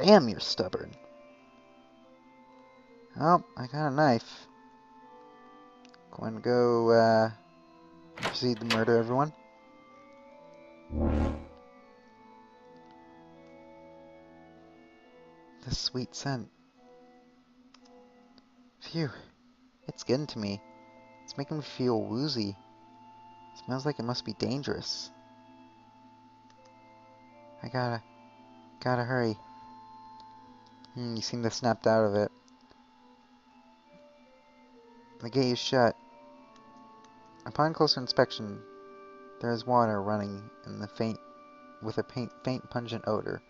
Damn, you're stubborn. Oh, I got a knife. Going to go, proceed to murder everyone. This sweet scent. Phew. It's getting to me. It's making me feel woozy. It smells like it must be dangerous. I gotta hurry. You seem to have snapped out of it. The gate is shut. Upon closer inspection, there is water running in the with a faint pungent odor.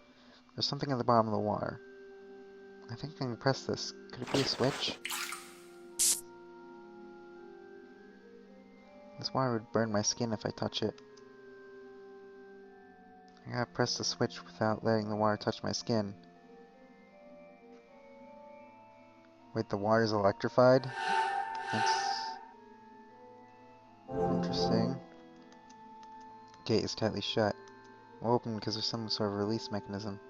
There's something at the bottom of the water. I think I can press this. Could it be a switch? This water would burn my skin if I touch it. I gotta press the switch without letting the water touch my skin. Wait, the water's electrified? That's interesting. Gate is tightly shut. Will open because there's some sort of release mechanism.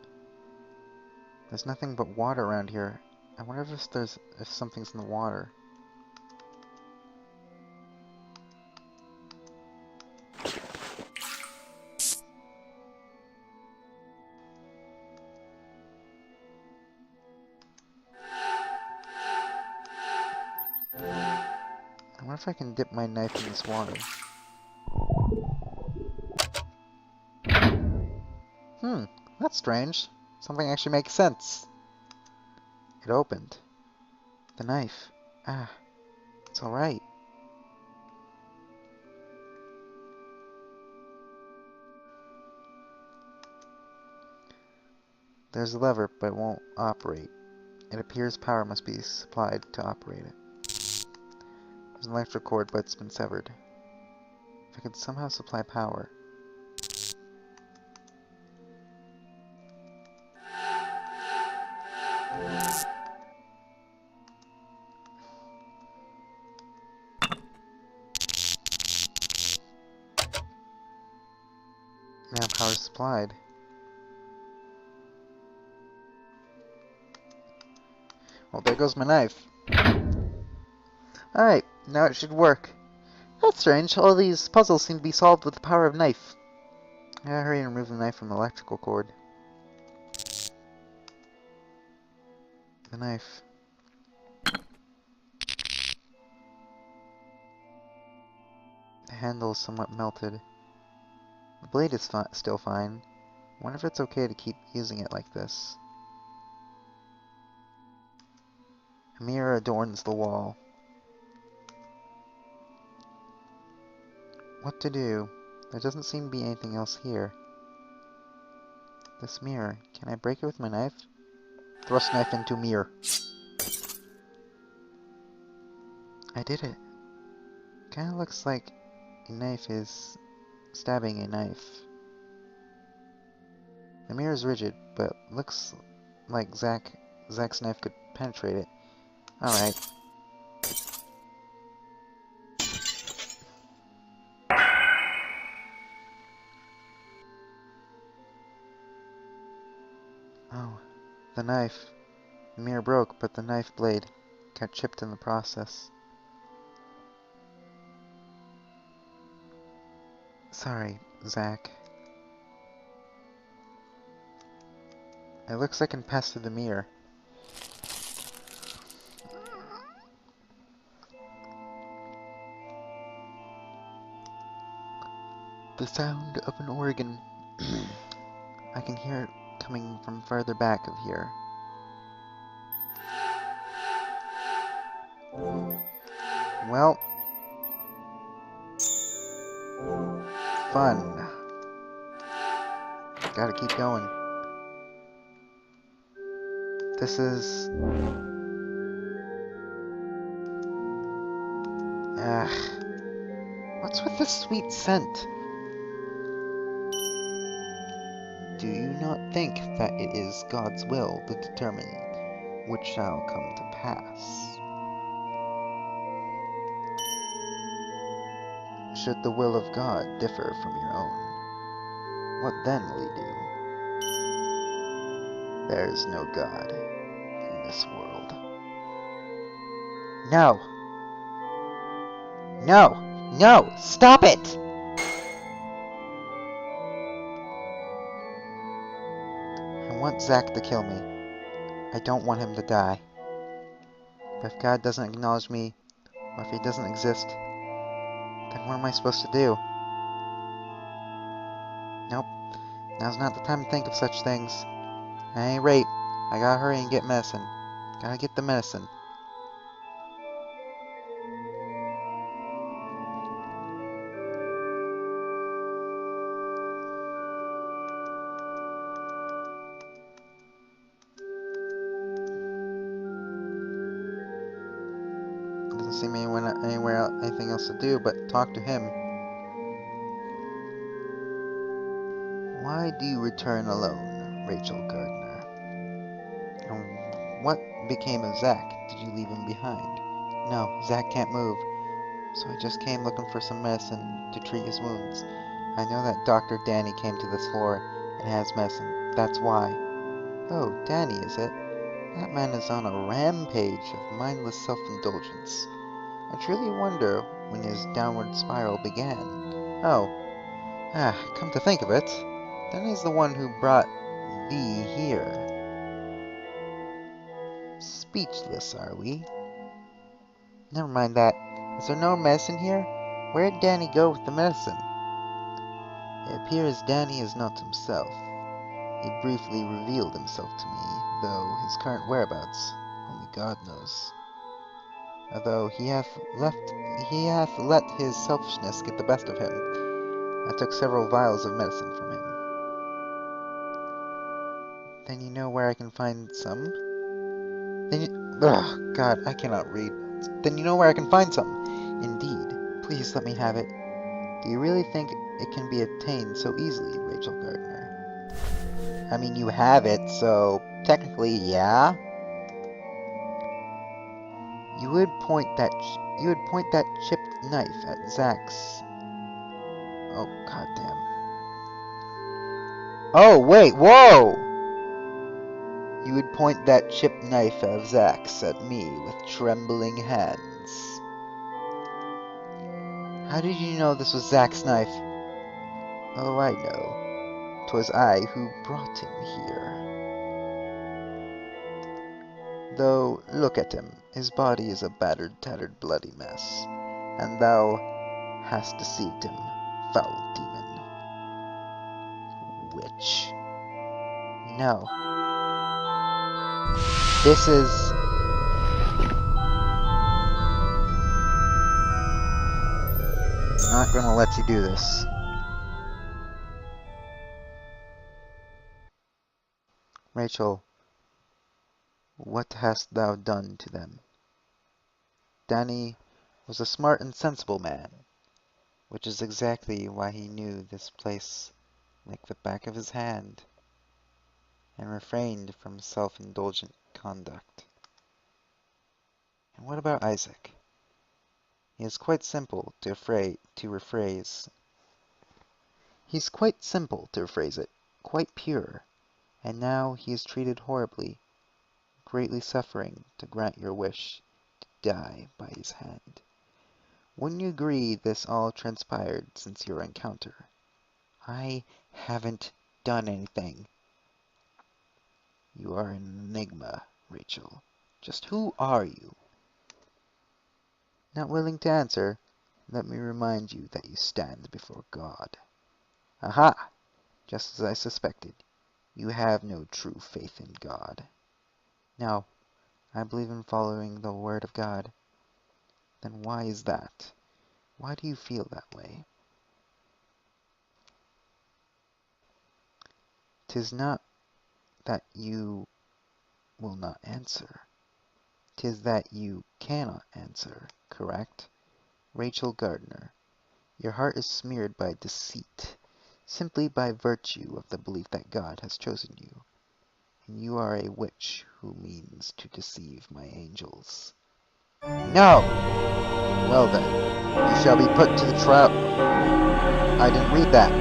There's nothing but water around here. I wonder if something's in the water. I wonder if I can dip my knife in this water. That's strange. Something actually makes sense. It opened. The knife. Ah, it's alright. There's a lever, but it won't operate. It appears power must be supplied to operate it. There's an electric cord, but it's been severed. If I could somehow supply power. Now power is supplied. Well, there goes my knife. Alright, now it should work. That's strange. All these puzzles seem to be solved with the power of knife. I gotta hurry and remove the knife from the electrical cord. The knife. The handle is somewhat melted. The blade is still fine. I wonder if it's okay to keep using it like this. A mirror adorns the wall. What to do? There doesn't seem to be anything else here. This mirror. Can I break it with my knife? Thrust knife into mirror. I did it. Kinda looks like a knife is stabbing a knife. The mirror is rigid, but looks like Zach's knife could penetrate it. Alright. Oh, the knife. The mirror broke, but the knife blade got chipped in the process. Sorry, Zach. It looks like I can pass through the mirror. The sound of an organ. I can hear it coming from further back of here. Well, fun. Gotta keep going. This is... What's with this sweet scent? Do you not think that it is God's will to determine which shall come to pass? Should the will of God differ from your own, what then will you do? There is no God in this world. No! No! No! Stop it! I want Zack to kill me. I don't want him to die. But if God doesn't acknowledge me, or if he doesn't exist, then what am I supposed to do? Nope. Now's not the time to think of such things. At any rate, I gotta hurry and get medicine. Gotta get the medicine. Doesn't seem anything else to do but talk to him. Why do you return alone, Rachel Gardner? And what became of Zack? Did you leave him behind? No, Zack can't move, so I just came looking for some medicine to treat his wounds. I know that Dr. Danny came to this floor and has medicine. That's why. Oh, Danny, is it? That man is on a rampage of mindless self-indulgence. I truly wonder when his downward spiral began. Oh, come to think of it, Danny's the one who brought thee here. Speechless, are we? Never mind that. Is there no medicine here? Where'd Danny go with the medicine? It appears Danny is not himself. He briefly revealed himself to me, though his current whereabouts only God knows. Although he hath let his selfishness get the best of him, I took several vials of medicine from him. Then you know where I can find some? Ugh, God, I cannot read. Then you know where I can find some. Indeed. Please let me have it. Do you really think it can be obtained so easily, Rachel Gardner? I mean, you have it, so technically, yeah. You would point that chipped knife at Zack's. Oh, goddamn. Oh, wait, whoa! You would point that chipped knife of Zack's at me with trembling hands. How did you know this was Zack's knife? Oh, I know. 'Twas I who brought him here. Though, look at him. His body is a battered, tattered, bloody mess. And thou hast deceived him, foul demon. Witch. No. This is... I'm not gonna let you do this. Rachel, what hast thou done to them? Danny was a smart and sensible man, which is exactly why he knew this place like the back of his hand, and refrained from self-indulgent conduct. And what about Isaac? He is quite simple to rephrase. He's quite simple to rephrase it, quite pure, and now he is treated horribly, greatly suffering to grant your wish to die by his hand. Wouldn't you agree this all transpired since your encounter? I haven't done anything. You are an enigma, Rachel. Just who are you? Not willing to answer, let me remind you that you stand before God. Aha! Just as I suspected, you have no true faith in God. No, I believe in following the word of God. Then why is that? Why do you feel that way? 'Tis not that you will not answer. 'Tis that you cannot answer, correct? Rachel Gardner, your heart is smeared by deceit, simply by virtue of the belief that God has chosen you, and you are a witch who means to deceive my angels. No! Well then, you shall be put to the trial. I didn't read that.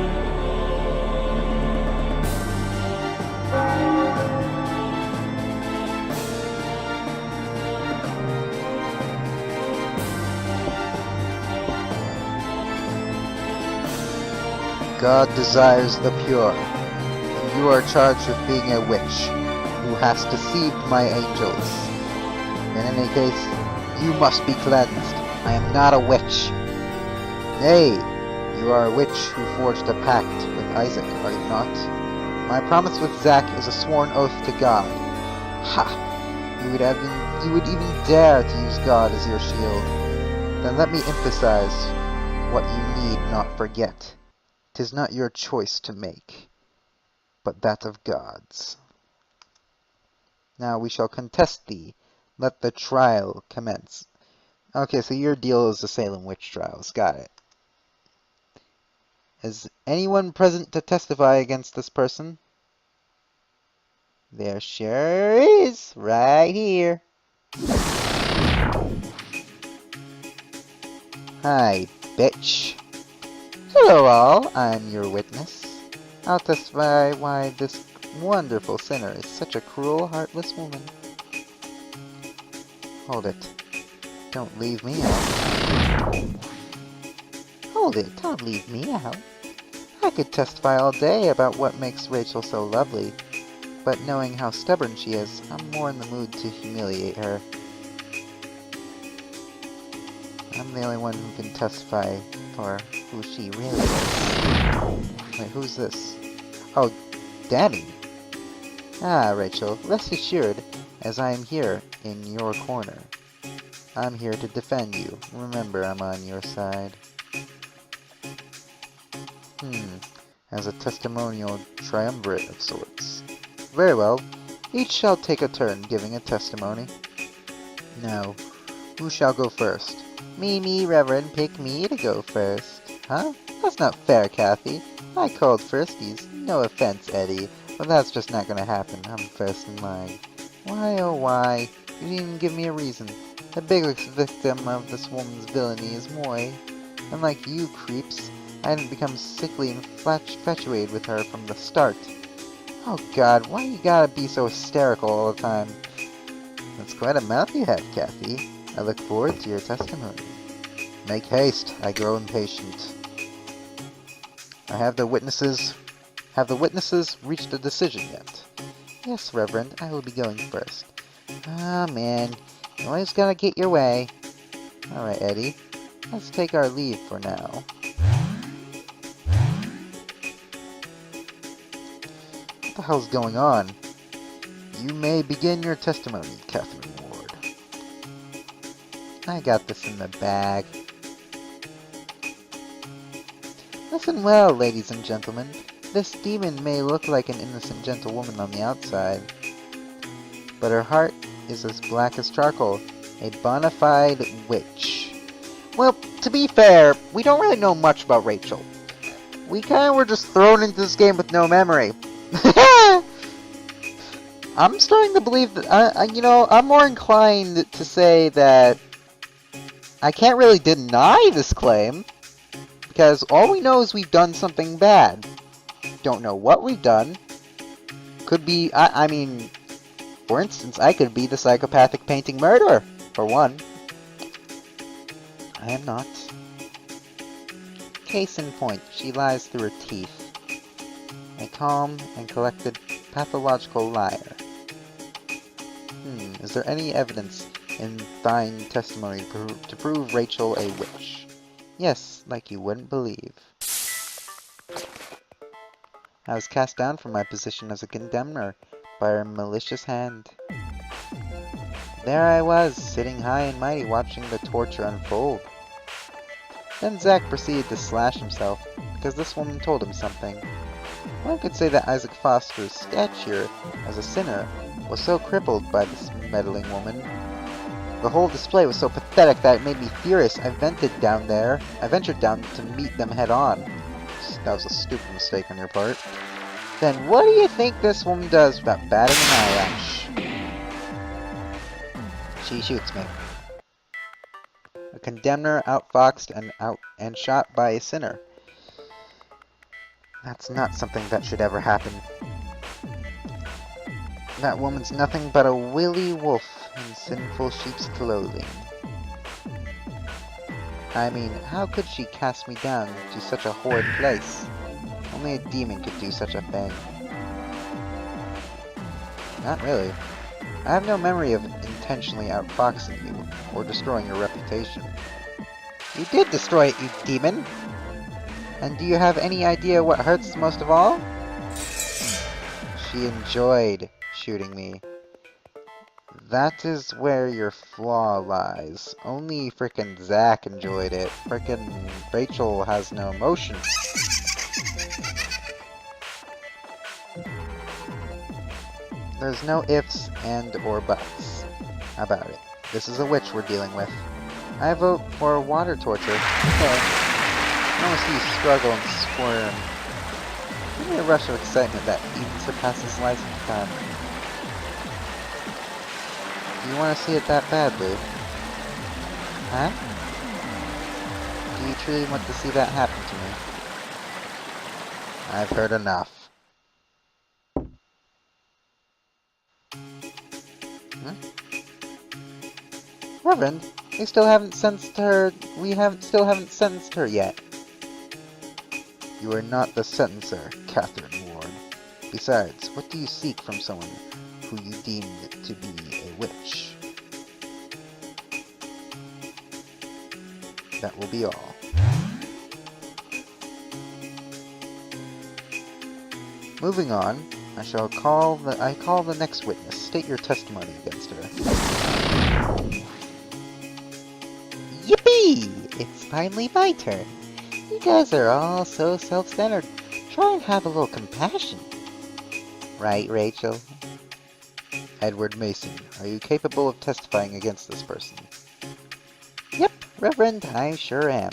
God desires the pure, and you are charged with being a witch who has deceived my angels. In any case, you must be cleansed. I am not a witch. Nay, you are a witch who forged a pact with Isaac, are you not? My promise with Zack is a sworn oath to God. Ha! You would even dare to use God as your shield. Then let me emphasize what you need not forget. 'Tis not your choice to make, but that of God's. Now we shall contest thee. Let the trial commence. Okay, so your deal is the Salem witch trials. Got it. Is anyone present to testify against this person? There sure is, right here. Hi, bitch. Hello all, I'm your witness. I'll testify why this wonderful sinner is such a cruel, heartless woman. Hold it. Don't leave me out. Hold it, don't leave me out. I could testify all day about what makes Rachel so lovely, but knowing how stubborn she is, I'm more in the mood to humiliate her. I'm the only one who can testify for who she really is. Wait, who's this? Oh, Daddy. Ah, Rachel, rest assured, as I am here in your corner. I'm here to defend you. Remember, I'm on your side. As a testimonial triumvirate of sorts. Very well. Each shall take a turn giving a testimony. Now, who shall go first? Me, Reverend, pick me to go first. Huh? That's not fair, Kathy. I called firsties. No offense, Eddie, but that's just not gonna happen. I'm first in line. Why, oh why? You didn't even give me a reason. The biggest victim of this woman's villainy is Moy. Unlike you creeps, I hadn't become sickly infatuated with her from the start. Oh God, why you gotta be so hysterical all the time? That's quite a mouth you have, Kathy. I look forward to your testimony. Make haste, I grow impatient. Have the witnesses reached a decision yet? Yes, Reverend, I will be going first. Ah, man, you always gotta get your way. Alright, Eddie, let's take our leave for now. What the hell's going on? You may begin your testimony, Catherine Ward. I got this in the bag. Listen well, ladies and gentlemen. This demon may look like an innocent gentlewoman on the outside, but her heart is as black as charcoal, a bona fide witch. Well, to be fair, we don't really know much about Rachel. We kinda were just thrown into this game with no memory. I'm starting to believe that, I'm more inclined to say that I can't really deny this claim, because all we know is we've done something bad. Don't know what we've done. Could be, I mean, for instance, I could be the psychopathic painting murderer, for one. I am not. Case in point, she lies through her teeth. A calm and collected pathological liar. Is there any evidence in thine testimony to prove Rachel a witch? Yes, like you wouldn't believe. I was cast down from my position as a condemner by her malicious hand. There I was, sitting high and mighty, watching the torture unfold. Then Zack proceeded to slash himself, because this woman told him something. One could say that Isaac Foster's stature as a sinner was so crippled by this meddling woman. The whole display was so pathetic that it made me furious. I ventured down to meet them head on. That was a stupid mistake on your part. Then what do you think this woman does without batting an eyelash? She shoots me. A condemner outfoxed and shot by a sinner. That's not something that should ever happen. That woman's nothing but a willy wolf in sinful sheep's clothing. I mean, how could she cast me down to such a horrid place? Only a demon could do such a thing. Not really. I have no memory of intentionally outfoxing you, or destroying your reputation. You did destroy it, you demon! And do you have any idea what hurts most of all? She enjoyed shooting me. That is where your flaw lies. Only frickin' Zach enjoyed it. Frickin' Rachel has no emotion. There's no ifs and or buts about it. This is a witch we're dealing with. I vote for water torture. Okay. I want to see you struggle and squirm. Give me a rush of excitement that even surpasses life of time. Do you want to see it that badly? Huh? Do you truly want to see that happen to me? I've heard enough. Reverend, we still haven't sentenced her. Still haven't sentenced her yet. You are not the sentencer, Catherine Ward. Besides, what do you seek from someone who you deemed to be a witch? That will be all. Moving on, I call the next witness. State your testimony against her. Yippee! It's finally my turn. You guys are all so self-centered. Try and have a little compassion. Right, Rachel? Edward Mason, are you capable of testifying against this person? Yep, Reverend, I sure am.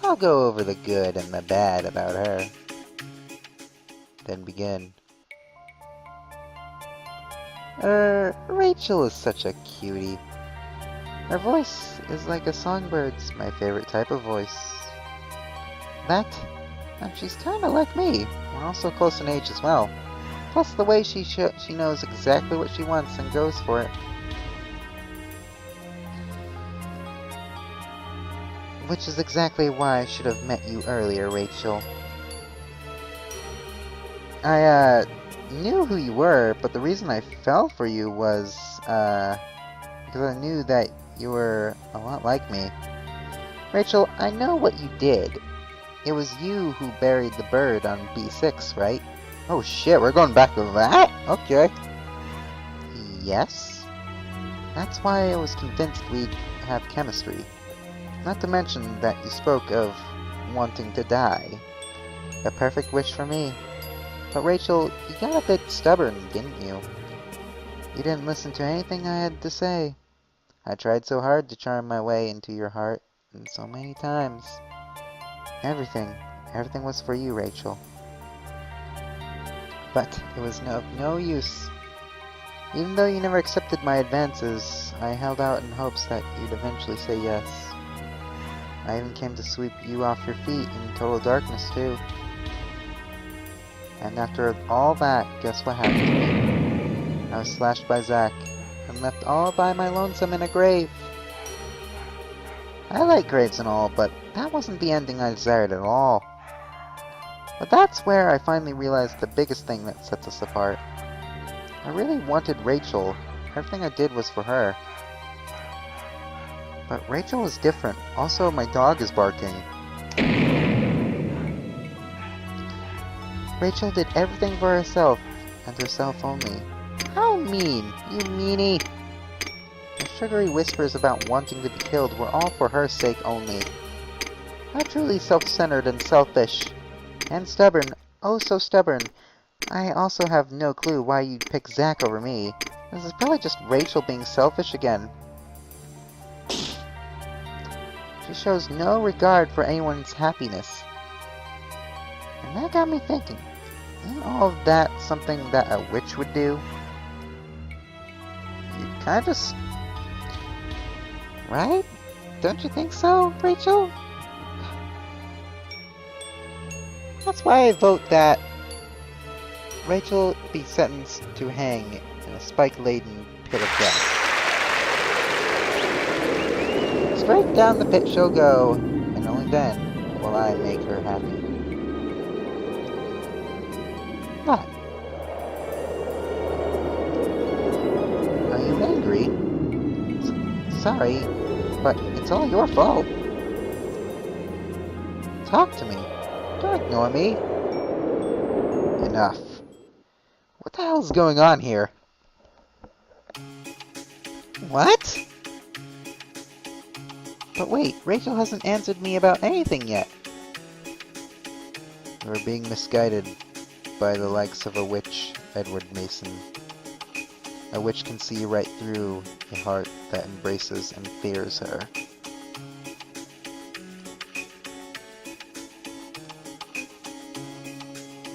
I'll go over the good and the bad about her. Then begin. Rachel is such a cutie. Her voice is like a songbird's, my favorite type of voice. That, and she's kinda like me. We're also close in age as well. Plus the way she knows exactly what she wants and goes for it. Which is exactly why I should have met you earlier, Rachel. I, knew who you were, but the reason I fell for you was, because I knew that you were a lot like me. Rachel, I know what you did. It was you who buried the bird on B6, right? Oh shit, we're going back to that? Okay. Yes. That's why I was convinced we'd have chemistry. Not to mention that you spoke of wanting to die. A perfect wish for me. But Rachel, you got a bit stubborn, didn't you? You didn't listen to anything I had to say. I tried so hard to charm my way into your heart, and so many times. Everything was for you, Rachel. But it was of no use. Even though you never accepted my advances, I held out in hopes that you'd eventually say yes. I even came to sweep you off your feet in total darkness, too. And after all that, guess what happened to me? I was slashed by Zach, and left all by my lonesome in a grave. I like graves and all, but that wasn't the ending I desired at all. But that's where I finally realized the biggest thing that sets us apart. I really wanted Rachel. Everything I did was for her. But Rachel is different. Also, my dog is barking. Rachel did everything for herself, and herself only. How mean, you meanie! The sugary whispers about wanting to be killed were all for her sake only. How truly self-centered and selfish. And stubborn, oh so stubborn. I also have no clue why you'd pick Zach over me. This is probably just Rachel being selfish again. She shows no regard for anyone's happiness. And that got me thinking, isn't all of that something that a witch would do? You kinda just... Right? Don't you think so, Rachel? That's why I vote that Rachel be sentenced to hang in a spike-laden pit of death. Straight down the pit she'll go, and only then will I make her happy. sorry, but it's all your fault. Talk to me. Don't ignore me. Enough. What the hell's going on here? What? But wait, Rachel hasn't answered me about anything yet. We're being misguided by the likes of a witch, Edward Mason. A witch can see right through a heart that embraces and fears her.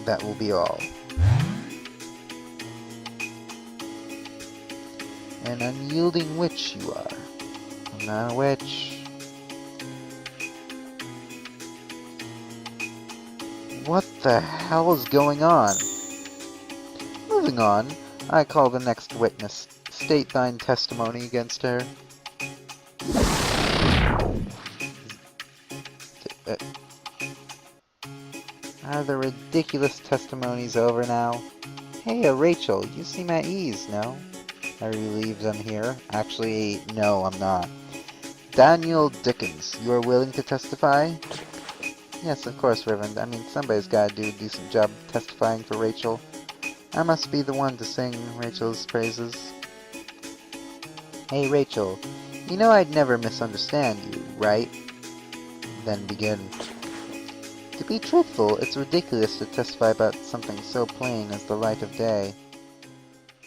That will be all. An unyielding witch you are. I'm not a witch. What the hell is going on? Moving on, I call the next witness. State thine testimony against her. Are the ridiculous testimonies over now? Hey, Rachel, you seem at ease, no? I relieved I'm here. Actually, no, I'm not. Daniel Dickens, you are willing to testify? Yes, of course, Reverend. I mean, somebody's gotta do a decent job testifying for Rachel. I must be the one to sing Rachel's praises. Hey, Rachel, you know I'd never misunderstand you, right? Then begin. To be truthful, it's ridiculous to testify about something so plain as the light of day.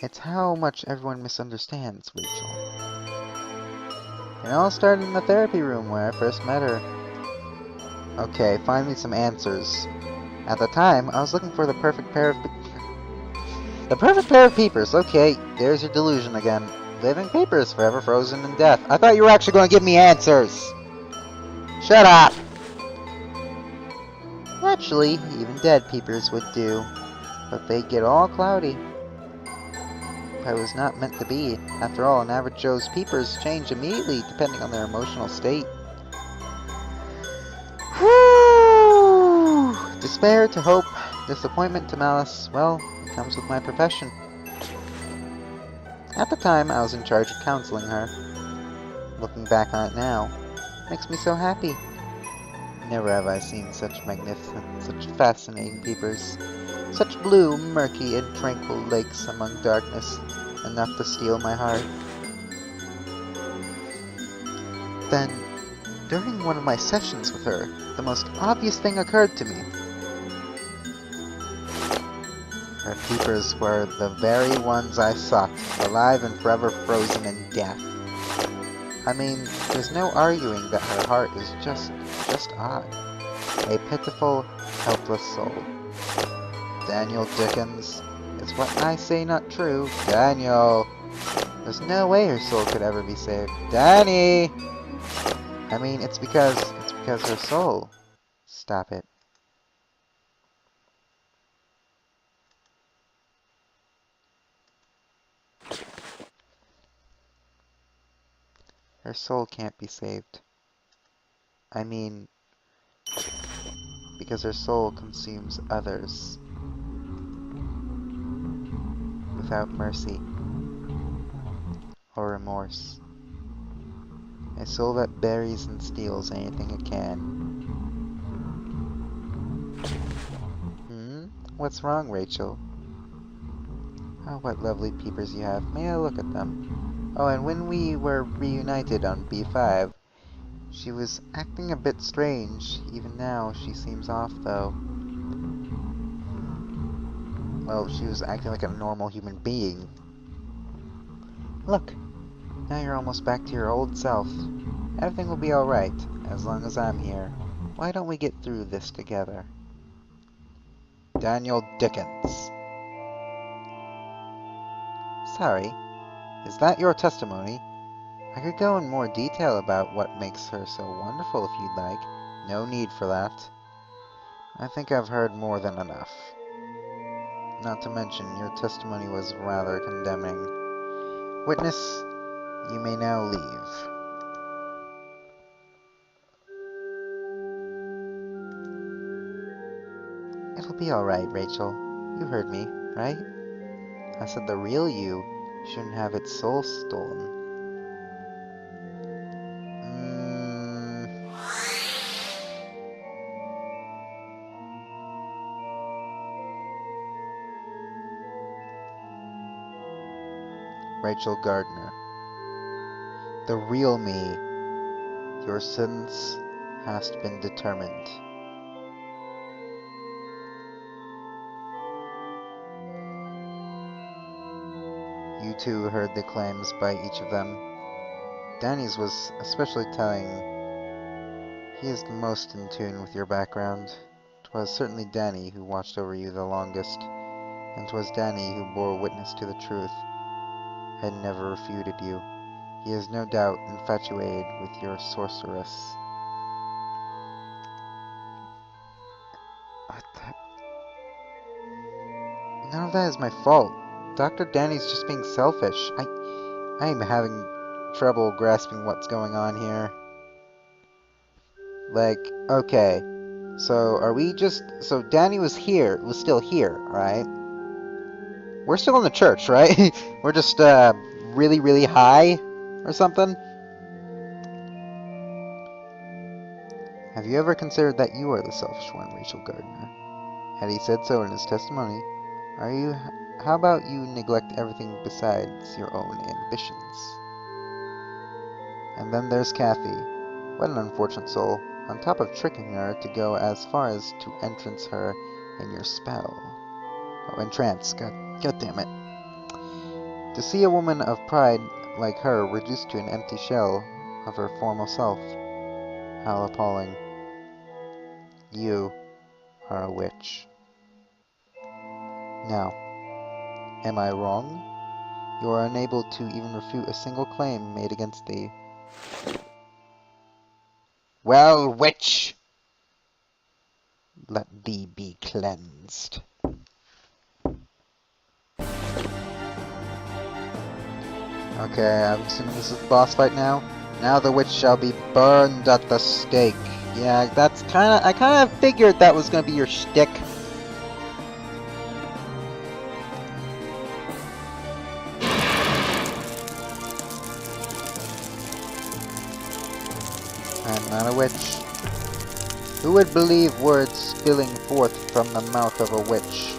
It's how much everyone misunderstands Rachel. It all started in the therapy room where I first met her. Okay, find me some answers. At the time, I was looking for the perfect pair of peepers. Okay, there's your delusion again. Living peepers, forever frozen in death. I thought you were actually going to give me answers. Shut up! Actually, even dead peepers would do, but they get all cloudy. I was not meant to be. After all, an average Joe's peepers change immediately depending on their emotional state. Whew! Despair to hope, disappointment to malice. Well, it comes with my profession. At the time, I was in charge of counseling her. Looking back on it now, makes me so happy. Never have I seen such magnificent, such fascinating peepers. Such blue, murky, and tranquil lakes among darkness, enough to steal my heart. Then, during one of my sessions with her, the most obvious thing occurred to me. Her peepers were the very ones I sought, alive and forever frozen in death. I mean, there's no arguing that her heart is just odd. A pitiful, helpless soul. Daniel Dickens, is what I say not true? Daniel! There's no way her soul could ever be saved. Danny! I mean, it's because her soul. Stop it. Her soul can't be saved. I mean, because her soul consumes others without mercy or remorse. A soul that buries and steals anything it can. What's wrong, Rachel? Oh, what lovely peepers you have. May I look at them? Oh, and when we were reunited on B5, she was acting a bit strange. Even now, she seems off, though. Well, she was acting like a normal human being. Look, now you're almost back to your old self. Everything will be alright, as long as I'm here. Why don't we get through this together? Daniel Dickens. Sorry, is that your testimony? I could go in more detail about what makes her so wonderful if you'd like. No need for that. I think I've heard more than enough. Not to mention, your testimony was rather condemning. Witness, you may now leave. It'll be alright, Rachel. You heard me, right? I said the real you shouldn't have its soul stolen. Rachel Gardner. The real me. Your sentence has been determined. You too heard the claims by each of them. Danny's was especially telling. He is the most in tune with your background. 'Twas certainly Danny who watched over you the longest, and 'twas Danny who bore witness to the truth, had never refuted you. He is no doubt infatuated with your sorceress. What the? None of that is my fault. Dr. Danny's just being selfish. I am having trouble grasping what's going on here. Like, okay, so are we just... So Danny was still here, right? We're still in the church, right? We're just, really, really high or something? Have you ever considered that you are the selfish one, Rachel Gardner? Had he said so in his testimony, how about you neglect everything besides your own ambitions? And then there's Kathy. What an unfortunate soul. On top of tricking her to go as far as to entrance her in your spell. Oh, entrance. God damn it. To see a woman of pride like her reduced to an empty shell of her former self. How appalling. You are a witch. Now, am I wrong? You are unable to even refute a single claim made against thee. Well, witch, let thee be cleansed. Okay, I'm assuming this is the boss fight now. Now the witch shall be burned at the stake. Yeah, that's I kinda figured that was gonna be your shtick. I'm not a witch. Who would believe words spilling forth from the mouth of a witch?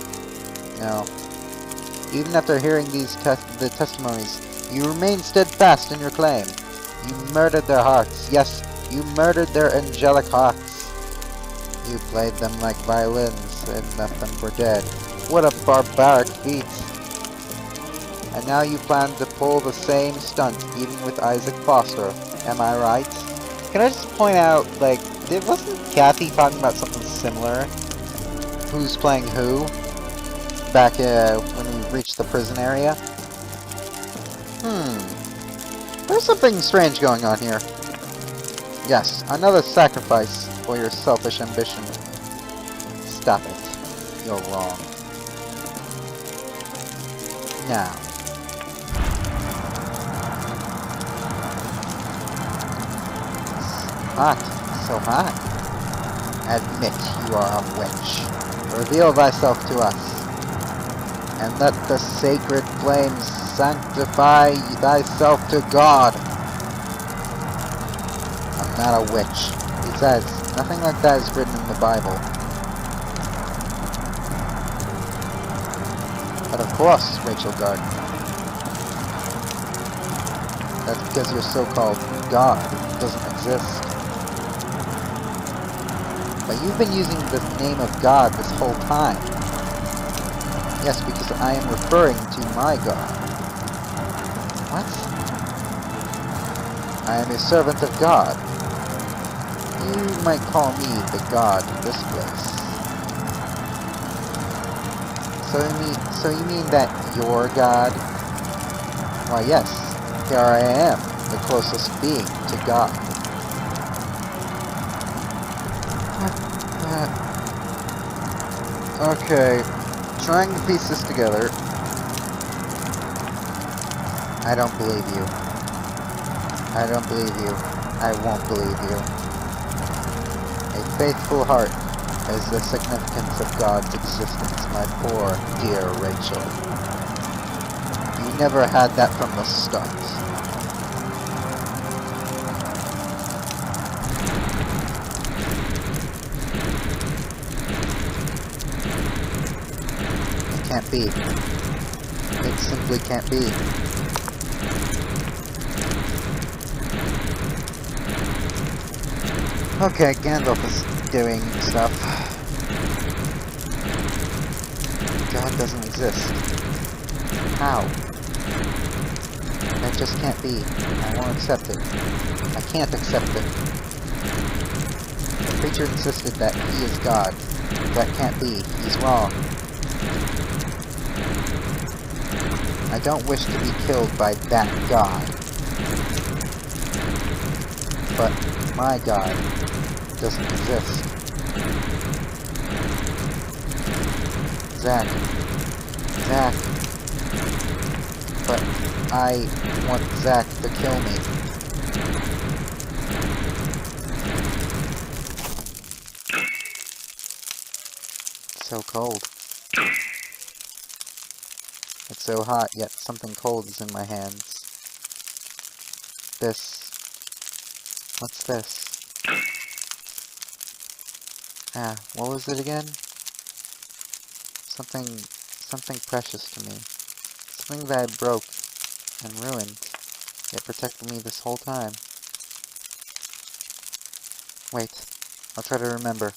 No. Even after hearing these the testimonies, you remain steadfast in your claim. You murdered their hearts. Yes, you murdered their angelic hearts. You played them like violins and left them for dead. What a barbaric feat. And now you plan to pull the same stunt even with Isaac Foster. Am I right? Can I just point out, like, wasn't Kathy talking about something similar? Who's playing who? Back when we reached the prison area? There's something strange going on here. Yes, another sacrifice for your selfish ambition. Stop it. You're wrong. Now. Hot. So hot. Admit you are a witch. Reveal thyself to us. And let the sacred flames sanctify thyself to God. I'm not a witch. Besides, nothing like that is written in the Bible. But of course, Rachel Gardner. That's because your so-called God doesn't exist. But you've been using the name of God this whole time. Yes, because I am referring to my God. What? I am a servant of God. You might call me the God of this place. So you mean that you're God? Why yes, here I am, the closest being to God. Okay, trying to piece this together. I don't believe you. I don't believe you. I won't believe you. A faithful heart is the significance of God's existence, my poor, dear Rachel. You never had that from the start. It can't be. It simply can't be. Okay, Gandalf is doing stuff. God doesn't exist. How? That just can't be. I won't accept it. I can't accept it. The preacher insisted that he is God. That can't be. He's wrong. I don't wish to be killed by that God. But my God doesn't exist. Zack. Zack. But I want Zack to kill me. It's so cold. It's so hot, yet something cold is in my hands. This. What's this? What was it again? Something precious to me. Something that I broke and ruined, yet protected me this whole time. Wait, I'll try to remember.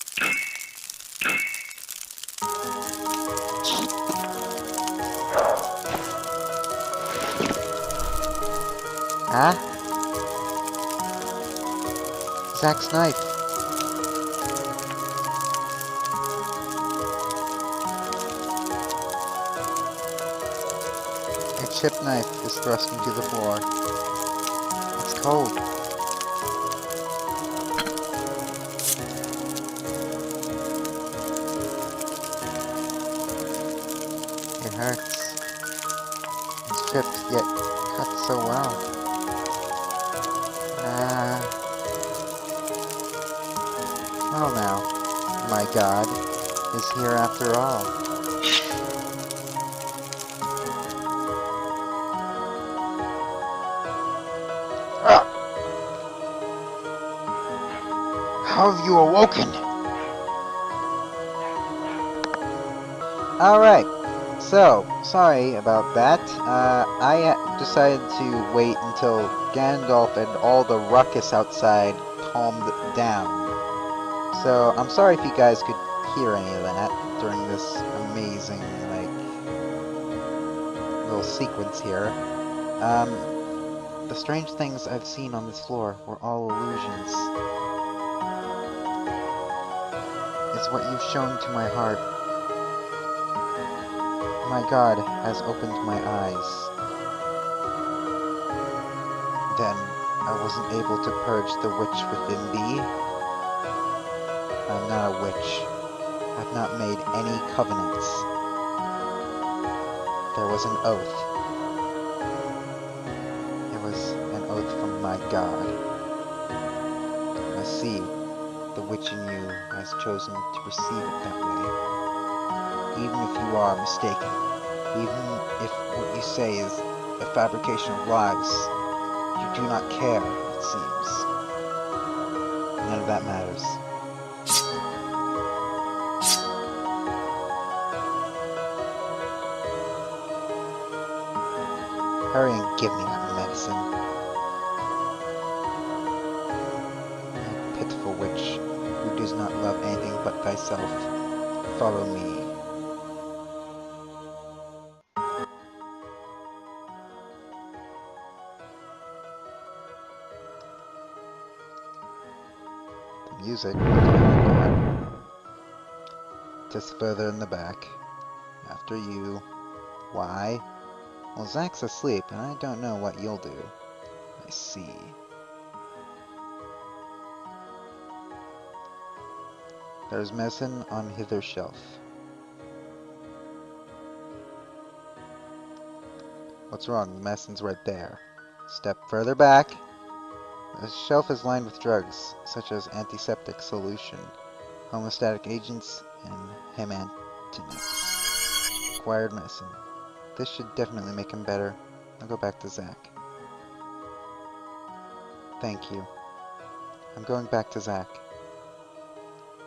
Ah? Zack's knife. A chipped knife is thrust into the floor. It's cold. It hurts. It's chipped, yet cut so well. Well now, my God is here after all. Ah! How have you awoken? Alright, so, sorry about that. I decided to wait until Gandalf and all the ruckus outside calmed down. So, I'm sorry if you guys could hear any of that during this amazing, little sequence here. The strange things I've seen on this floor were all illusions. It's what you've shown to my heart. My God has opened my eyes. Then I wasn't able to purge the witch within thee. I'm not a witch. I've not made any covenants. There was an oath. It was an oath from my God. I see, the witch in you has chosen to receive it that way. Even if you are mistaken, even if what you say is a fabrication of lies, you do not care, it seems. None of that matters. Hurry and give me that medicine. O pitiful witch, who does not love anything but thyself, follow me. The music, just further in the back. After you. Why? Well, Zack's asleep, and I don't know what you'll do. I see. There's medicine on hither shelf. What's wrong? The medicine's right there. Step further back. The shelf is lined with drugs, such as antiseptic solution, homeostatic agents, and hemantinics. Acquired medicine. This should definitely make him better. I'll go back to Zack. Thank you. I'm going back to Zack.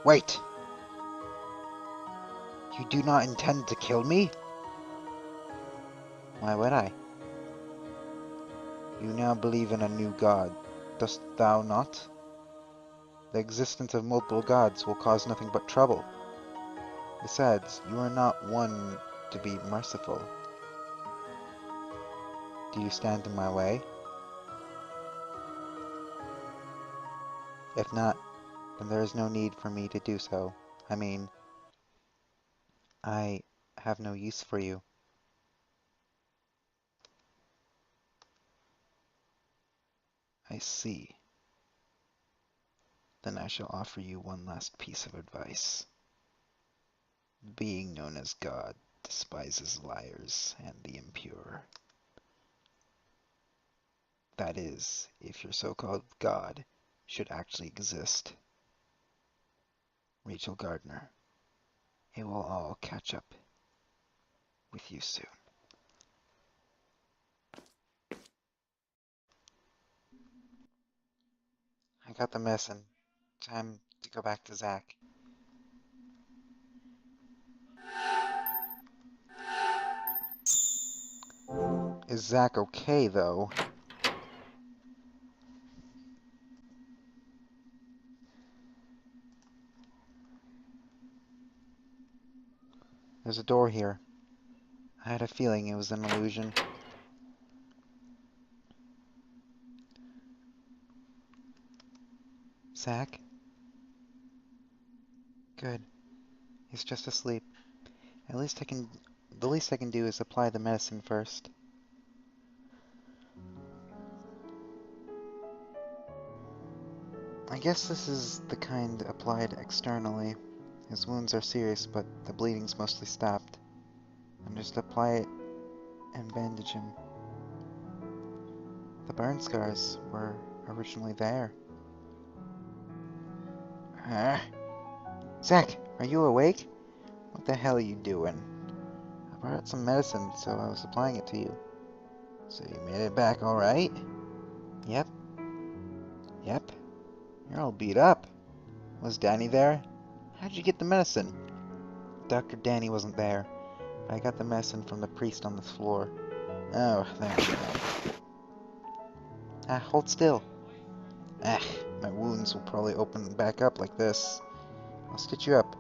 Wait! You do not intend to kill me? Why would I? You now believe in a new god, dost thou not? The existence of multiple gods will cause nothing but trouble. Besides, you are not one to be merciful. Do you stand in my way? If not, then there is no need for me to do so. I mean, I have no use for you. I see. Then I shall offer you one last piece of advice. Being known as God despises liars and the impure. That is, if your so-called God should actually exist. Rachel Gardner, it will all catch up with you soon. I got the medicine. Time to go back to Zach. Is Zach okay, though? There's a door here. I had a feeling it was an illusion. Zach? Good. He's just asleep. The least I can do is apply the medicine first. I guess this is the kind applied externally. His wounds are serious, but the bleeding's mostly stopped. And just apply it and bandage him. The burn scars were originally there. Huh? Zach, are you awake? What the hell are you doing? I brought out some medicine, so I was applying it to you. So you made it back alright? Yep. Yep. You're all beat up. Was Danny there? How'd you get the medicine? Dr. Danny wasn't there, but I got the medicine from the priest on the floor. Oh, there we go. Ah, hold still. Ah, my wounds will probably open back up like this. I'll stitch you up.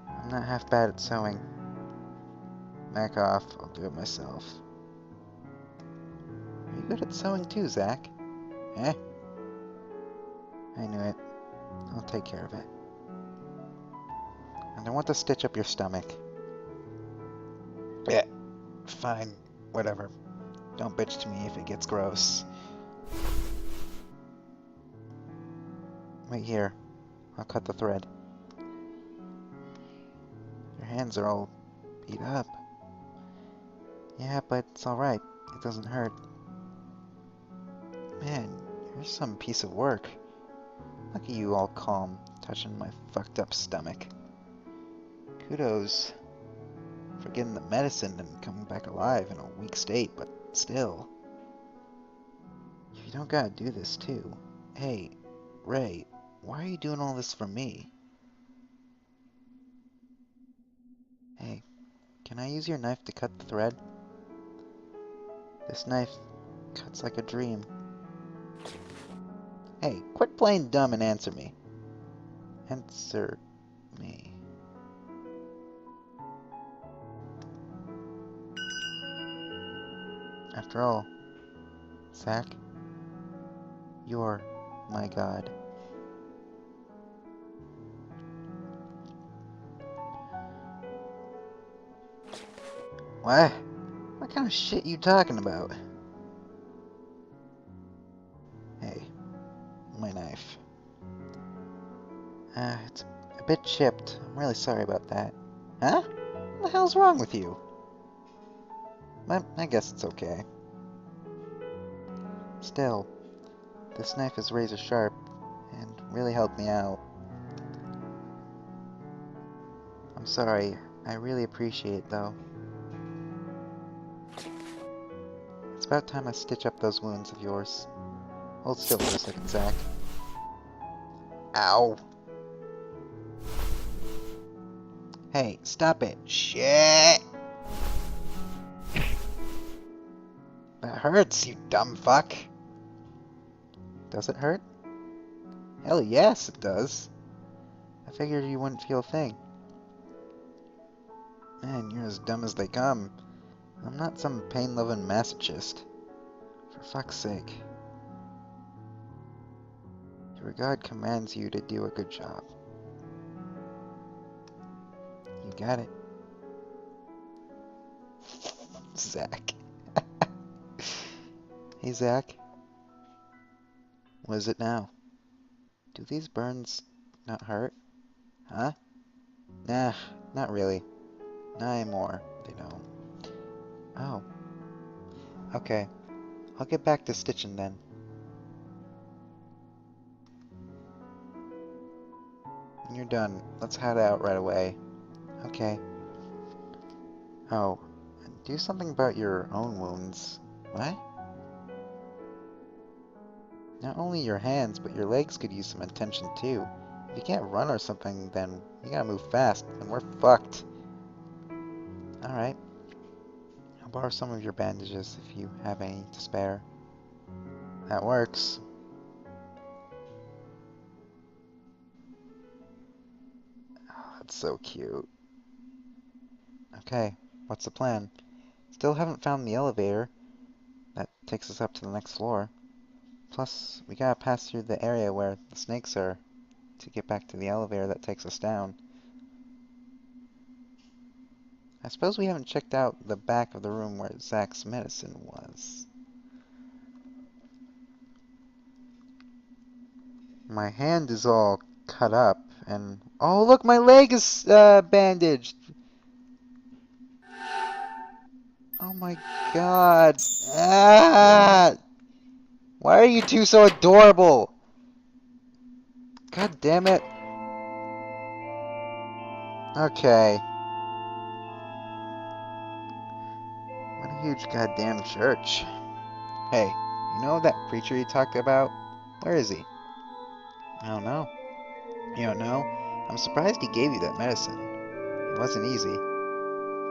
I'm not half bad at sewing. Back off, I'll do it myself. Are you good at sewing too, Zach? Eh? I knew it. I'll take care of it. And I want to stitch up your stomach. Yeah, fine, whatever. Don't bitch to me if it gets gross. Wait here. I'll cut the thread. Your hands are all beat up. Yeah, but it's alright. It doesn't hurt. Man, you're some piece of work. Look at you all calm, touching my fucked up stomach. Kudos for getting the medicine and coming back alive in a weak state, but still. You don't gotta do this too. Hey, Ray, why are you doing all this for me? Hey, can I use your knife to cut the thread? This knife cuts like a dream. Hey, quit playing dumb and answer me. Answer me. After all, Zach, you're my god. What? What kind of shit you talking about? Hey, my knife. It's a bit chipped. I'm really sorry about that. Huh? What the hell's wrong with you? I guess it's okay. Still, this knife is razor sharp and really helped me out. I'm sorry. I really appreciate it, though. It's about time I stitch up those wounds of yours. Hold still for a second, Zach. Ow! Hey, stop it! Shit! That hurts, you dumb fuck! Does it hurt? Hell yes, it does. I figured you wouldn't feel a thing. Man, you're as dumb as they come. I'm not some pain-loving masochist. For fuck's sake. Your God commands you to do a good job. You got it. Zach. Hey, Zach. What is it now? Do these burns not hurt? Huh? Nah, not really. Not anymore. They don't. Oh. Okay. I'll get back to stitching then. When you're done, let's head out right away. Okay. Oh. Do something about your own wounds. What? Not only your hands, but your legs could use some attention too. If you can't run or something, then you gotta move fast, and we're fucked. Alright. I'll borrow some of your bandages if you have any to spare. That works. Oh, that's so cute. Okay, what's the plan? Still haven't found the elevator that takes us up to the next floor. Plus, we gotta pass through the area where the snakes are to get back to the elevator that takes us down. I suppose we haven't checked out the back of the room where Zach's medicine was. My hand is all cut up, and... Oh, look, my leg is bandaged! Oh my god. Ah! Why are you two so adorable? God damn it. Okay. What a huge goddamn church. Hey, you know that preacher you talked about? Where is he? I don't know. You don't know? I'm surprised he gave you that medicine. It wasn't easy.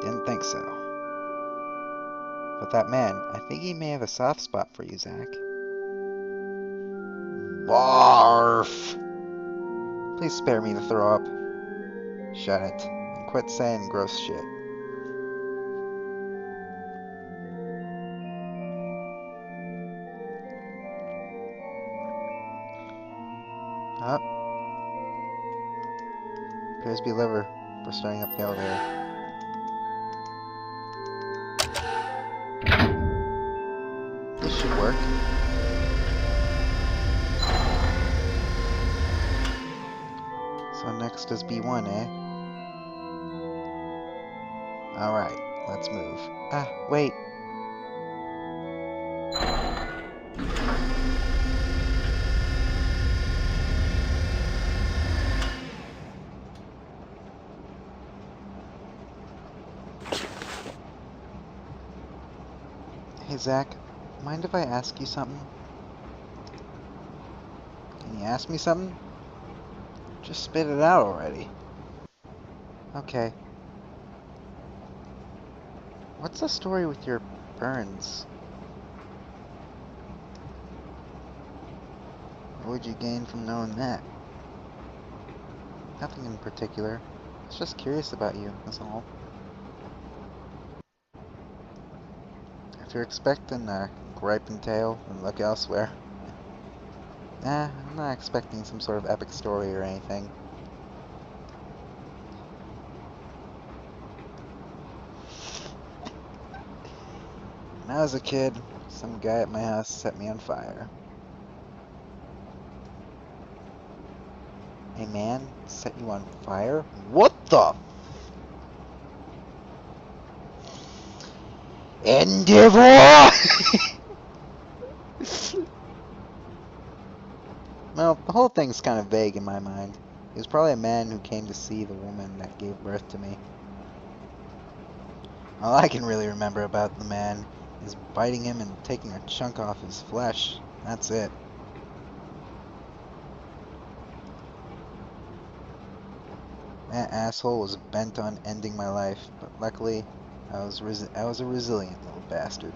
Didn't think so. But that man, I think he may have a soft spot for you, Zach. Barf! Please spare me the throw up. Shut it. And quit saying gross shit. Up. Appears to be liver for starting up the elevator. This should work. So next is B1, eh? Alright, let's move. Ah, wait. Hey, Zach, mind if I ask you something? Can you ask me something? Just spit it out already. Okay. What's the story with your burns? What would you gain from knowing that? Nothing in particular. I was just curious about you, that's all. If you're expecting a griping tale, then look elsewhere. Nah, I'm not expecting some sort of epic story or anything. When I was a kid, some guy at my house set me on fire. A man set you on fire? What the? Endeavor! Well, the whole thing's kind of vague in my mind. He was probably a man who came to see the woman that gave birth to me. All I can really remember about the man is biting him and taking a chunk off his flesh. That's it. That asshole was bent on ending my life, but luckily, I was a resilient little bastard.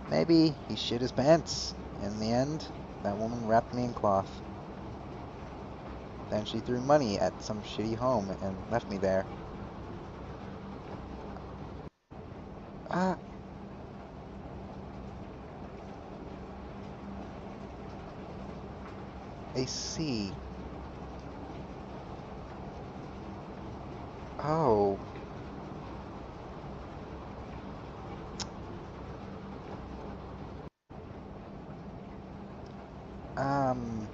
Maybe he shit his pants. In the end, that woman wrapped me in cloth. Then she threw money at some shitty home and left me there. Ah, I see. Oh, um,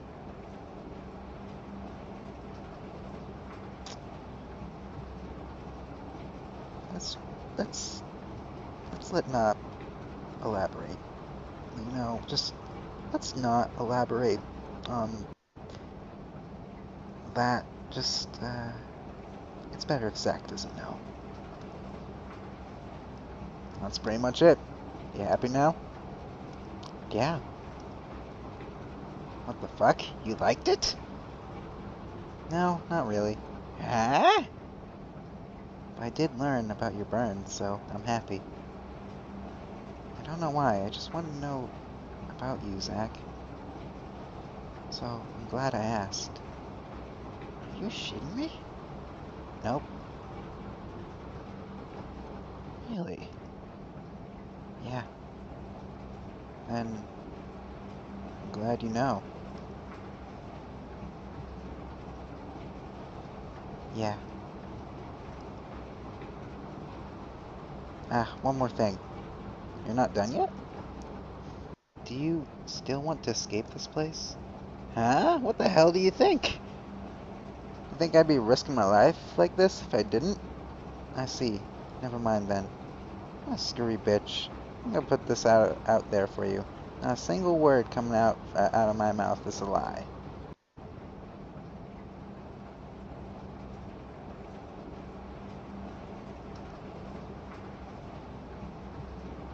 let's let's let not elaborate. You know, just let's not elaborate on that. Just it's better if Zach doesn't know. That's pretty much it. You happy now? Yeah. What the fuck? You liked it? No, not really. Huh? But I did learn about your burns, so I'm happy. I don't know why, I just wanted to know about you, Zach. So, I'm glad I asked. Are you shitting me? Nope. Really? Yeah. Then, I'm glad you know. Yeah. Ah, one more thing. You're not done yet? Do you still want to escape this place? Huh? What the hell do you think? You think I'd be risking my life like this if I didn't? I see. Never mind then. Ah, screwy bitch. I'm gonna put this out there for you. Not a single word coming out of my mouth is a lie.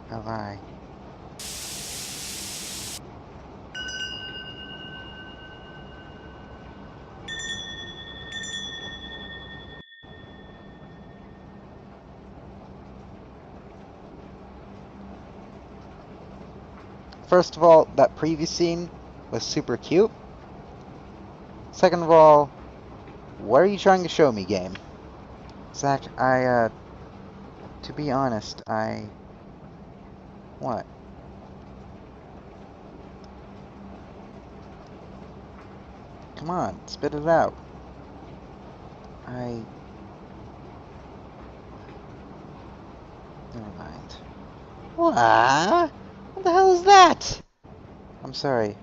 A lie. First of all, that previous scene was super cute. Second of all, what are you trying to show me, game? Zach, to be honest, what? Come on, spit it out. I, never mind. What? What the hell is that? I'm sorry.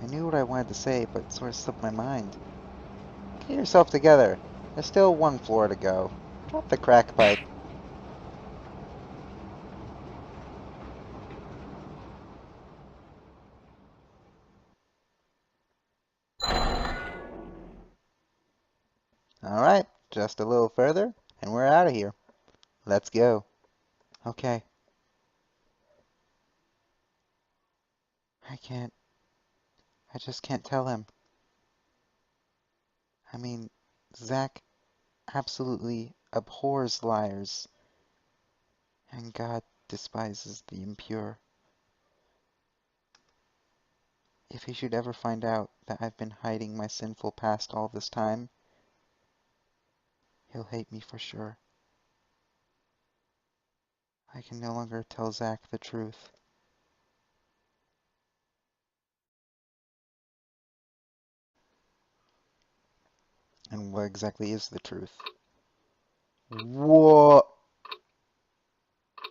I knew what I wanted to say, but it sort of slipped my mind. Get yourself together. There's still one floor to go. Drop the crack pipe. Alright, just a little further, and we're out of here. Let's go. Okay. I can't. I just can't tell him. I mean, Zach absolutely abhors liars, and God despises the impure. If he should ever find out that I've been hiding my sinful past all this time, he'll hate me for sure. I can no longer tell Zach the truth. And what exactly is the truth? What?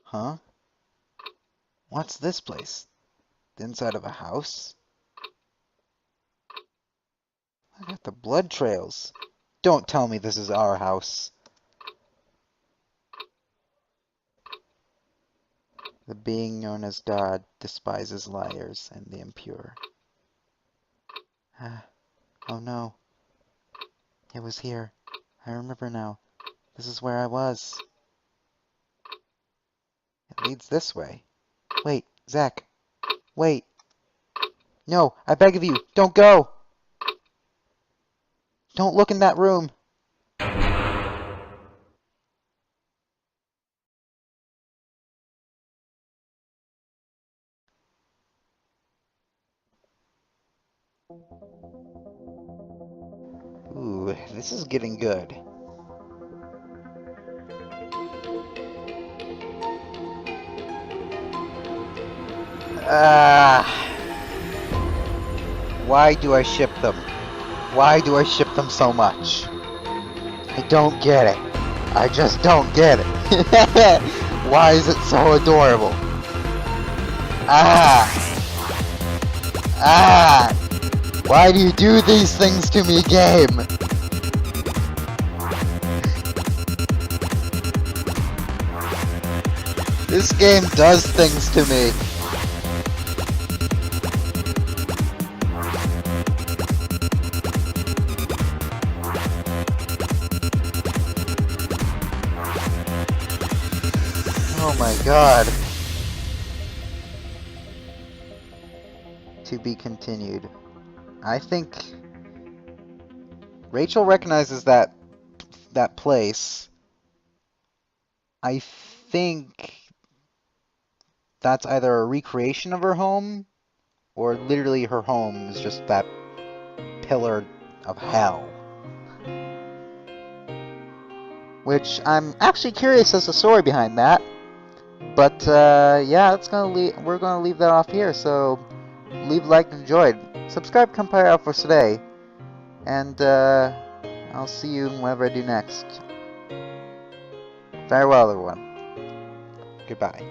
Huh? What's this place? The inside of a house? I got the blood trails. Don't tell me this is our house. The being known as God despises liars and the impure. Ah, oh no. It was here. I remember now. This is where I was. It leads this way. Wait, Zach. Wait. No, I beg of you, don't go! Don't look in that room! Ooh. good. This is getting good. Why do I ship them? Why do I ship them so much? I don't get it. I just don't get it. Why is it so adorable? Why do you do these things to me, game? This game does things to me. Oh my god. To be continued. I think Rachel recognizes that place. I think that's either a recreation of her home, or literally her home is just that pillar of hell. Which I'm actually curious as to the story behind that. But yeah, we're gonna leave that off here. So leave a like and enjoyed. Subscribe, come play out for today, and I'll see you whenever I do next. Farewell, everyone. Goodbye.